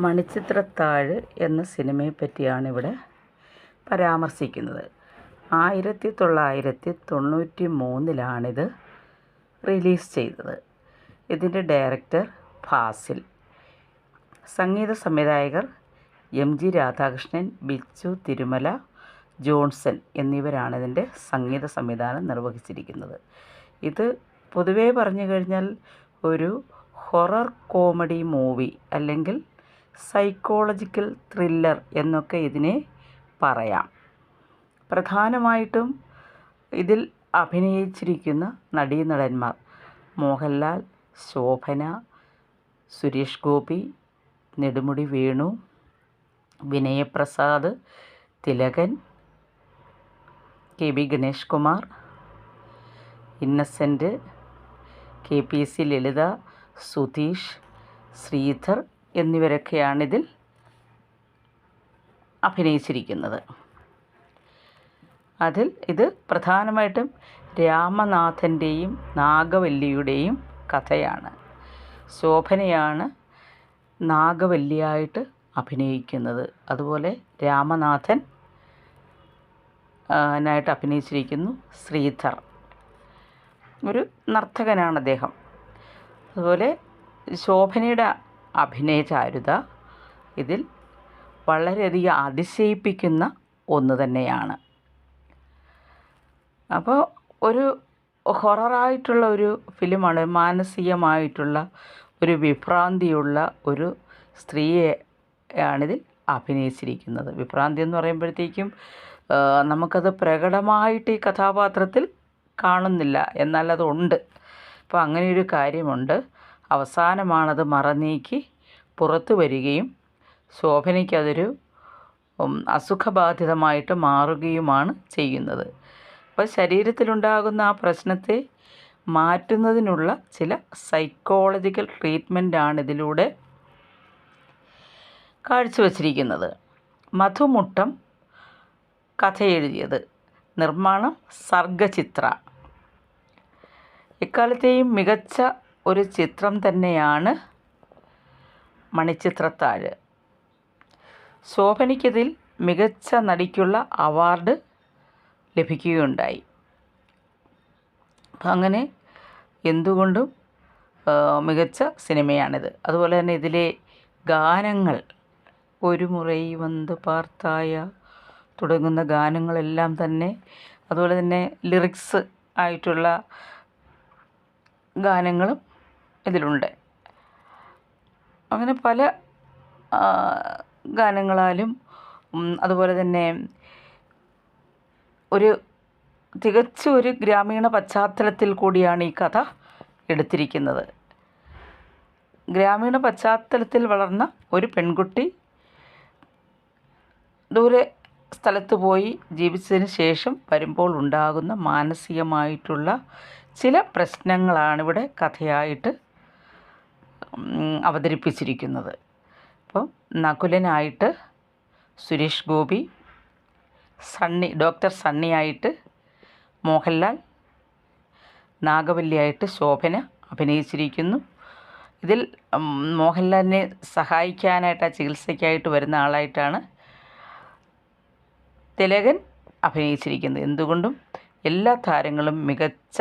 മണിച്ചിത്രത്താഴ് എന്ന സിനിമയെപ്പറ്റിയാണ് ഇവിടെ പരാമർശിക്കുന്നത്. 1993 റിലീസ് ചെയ്തത്. ഇതിൻ്റെ ഡയറക്ടർ ഫാസിൽ. സംഗീത സംവിധായകർ MG രാധാകൃഷ്ണൻ, ബിച്ചു തിരുമല, ജോൺസൺ എന്നിവരാണ് ഇതിൻ്റെ സംഗീത സംവിധാനം നിർവഹിച്ചിരിക്കുന്നത്. ഇത് പൊതുവേ പറഞ്ഞു കഴിഞ്ഞാൽ ഒരു ഹൊറർ കോമഡി മൂവി അല്ലെങ്കിൽ സൈക്കോളജിക്കൽ ത്രില്ലർ എന്നൊക്കെ ഇതിനെ പറയാം. പ്രധാനമായിട്ടും ഇതിൽ അഭിനയിച്ചിരിക്കുന്ന നടീനടന്മാർ മോഹൻലാൽ, ശോഭന, സുരേഷ് ഗോപി, നെടുമുടി വേണു, വിനയപ്രസാദ്, തിലകൻ, KB ഗണേഷ് കുമാർ, ഇന്നസെൻ്റ്, KPC ലളിത, സുധീഷ്, ശ്രീധർ എന്നിവരൊക്കെയാണിതിൽ അഭിനയിച്ചിരിക്കുന്നത്. അതിൽ ഇത് പ്രധാനമായിട്ടും രാമനാഥൻ്റെയും നാഗവല്ലിയുടെയും കഥയാണ്. ശോഭനയാണ് നാഗവല്ലിയായിട്ട് അഭിനയിക്കുന്നത്. അതുപോലെ രാമനാഥൻ നായിട്ട് അഭിനയിച്ചിരിക്കുന്നു ശ്രീധർ. ഒരു നർത്തകനാണ് അദ്ദേഹം. അതുപോലെ ശോഭനയുടെ അഭിനയചാരുത ഇതിൽ വളരെയധികം അതിശയിപ്പിക്കുന്ന ഒന്ന് തന്നെയാണ്. അപ്പോൾ ഒരു ഹൊററായിട്ടുള്ള ഒരു ഫിലിമാണ്. മാനസികമായിട്ടുള്ള ഒരു വിഭ്രാന്തിയുള്ള ഒരു സ്ത്രീയെയാണിതിൽ അഭിനയിച്ചിരിക്കുന്നത്. വിഭ്രാന്തി എന്ന് പറയുമ്പോഴത്തേക്കും നമുക്കത് പ്രകടമായിട്ട് ഈ കഥാപാത്രത്തിൽ കാണുന്നില്ല, എന്നാൽ അതുണ്ട്. അപ്പോൾ അങ്ങനെയൊരു കാര്യമുണ്ട്. അവസാനമാണത് മറനീക്കി പുറത്തു വരികയും ശോഭനയ്ക്കതൊരു അസുഖബാധിതമായിട്ട് മാറുകയുമാണ് ചെയ്യുന്നത്. അപ്പോൾ ശരീരത്തിലുണ്ടാകുന്ന ആ പ്രശ്നത്തെ മാറ്റുന്നതിനുള്ള ചില സൈക്കോളജിക്കൽ ട്രീറ്റ്മെൻറ്റാണ് ഇതിലൂടെ കാഴ്ചവച്ചിരിക്കുന്നത്. മധുമുട്ടം കഥ എഴുതിയത്. നിർമ്മാണം സർഗചിത്ര. എക്കാലത്തെയും മികച്ച ഒരു ചിത്രം തന്നെയാണ് മണിച്ചിത്രത്താഴ്. ശോഭനയ്ക്കിതിൽ മികച്ച നടിക്കുള്ള അവാർഡ് ലഭിക്കുകയുണ്ടായി. അങ്ങനെ എന്തുകൊണ്ടും മികച്ച സിനിമയാണിത്. അതുപോലെ തന്നെ ഇതിലെ ഗാനങ്ങൾ, ഒരു മുറൈ വന്ന് പാർത്തായ തുടങ്ങുന്ന ഗാനങ്ങളെല്ലാം തന്നെ, അതുപോലെ തന്നെ ലിറിക്സ് ആയിട്ടുള്ള ഗാനങ്ങളും ഇതിലുണ്ട്. അങ്ങനെ പല ഗാനങ്ങളാലും അതുപോലെ തന്നെ തികച്ചും ഒരു ഗ്രാമീണ പശ്ചാത്തലത്തിൽ കൂടിയാണ് ഈ കഥ എടുത്തിരിക്കുന്നത്. ഗ്രാമീണ പശ്ചാത്തലത്തിൽ വളർന്ന ഒരു പെൺകുട്ടി ദൂരെ സ്ഥലത്ത് പോയി ജീവിച്ചതിന് ശേഷം വരുമ്പോൾ ഉണ്ടാകുന്ന മാനസികമായിട്ടുള്ള ചില പ്രശ്നങ്ങളാണിവിടെ കഥയായിട്ട് അവതരിപ്പിച്ചിരിക്കുന്നത്. അപ്പം നകുലനായിട്ട് സുരേഷ് ഗോപി, ഡോക്ടർ സണ്ണിയായിട്ട് മോഹൻലാൽ, നാഗവല്ലിയായിട്ട് ശോഭന അഭിനയിച്ചിരിക്കുന്നു. ഇതിൽ മോഹൻലാലിനെ സഹായിക്കാനായിട്ട്, ആ ചികിത്സയ്ക്കായിട്ട് വരുന്ന ആളായിട്ടാണ് തിലകൻ അഭിനയിച്ചിരിക്കുന്നത്. എന്തുകൊണ്ടും എല്ലാ താരങ്ങളും മികച്ച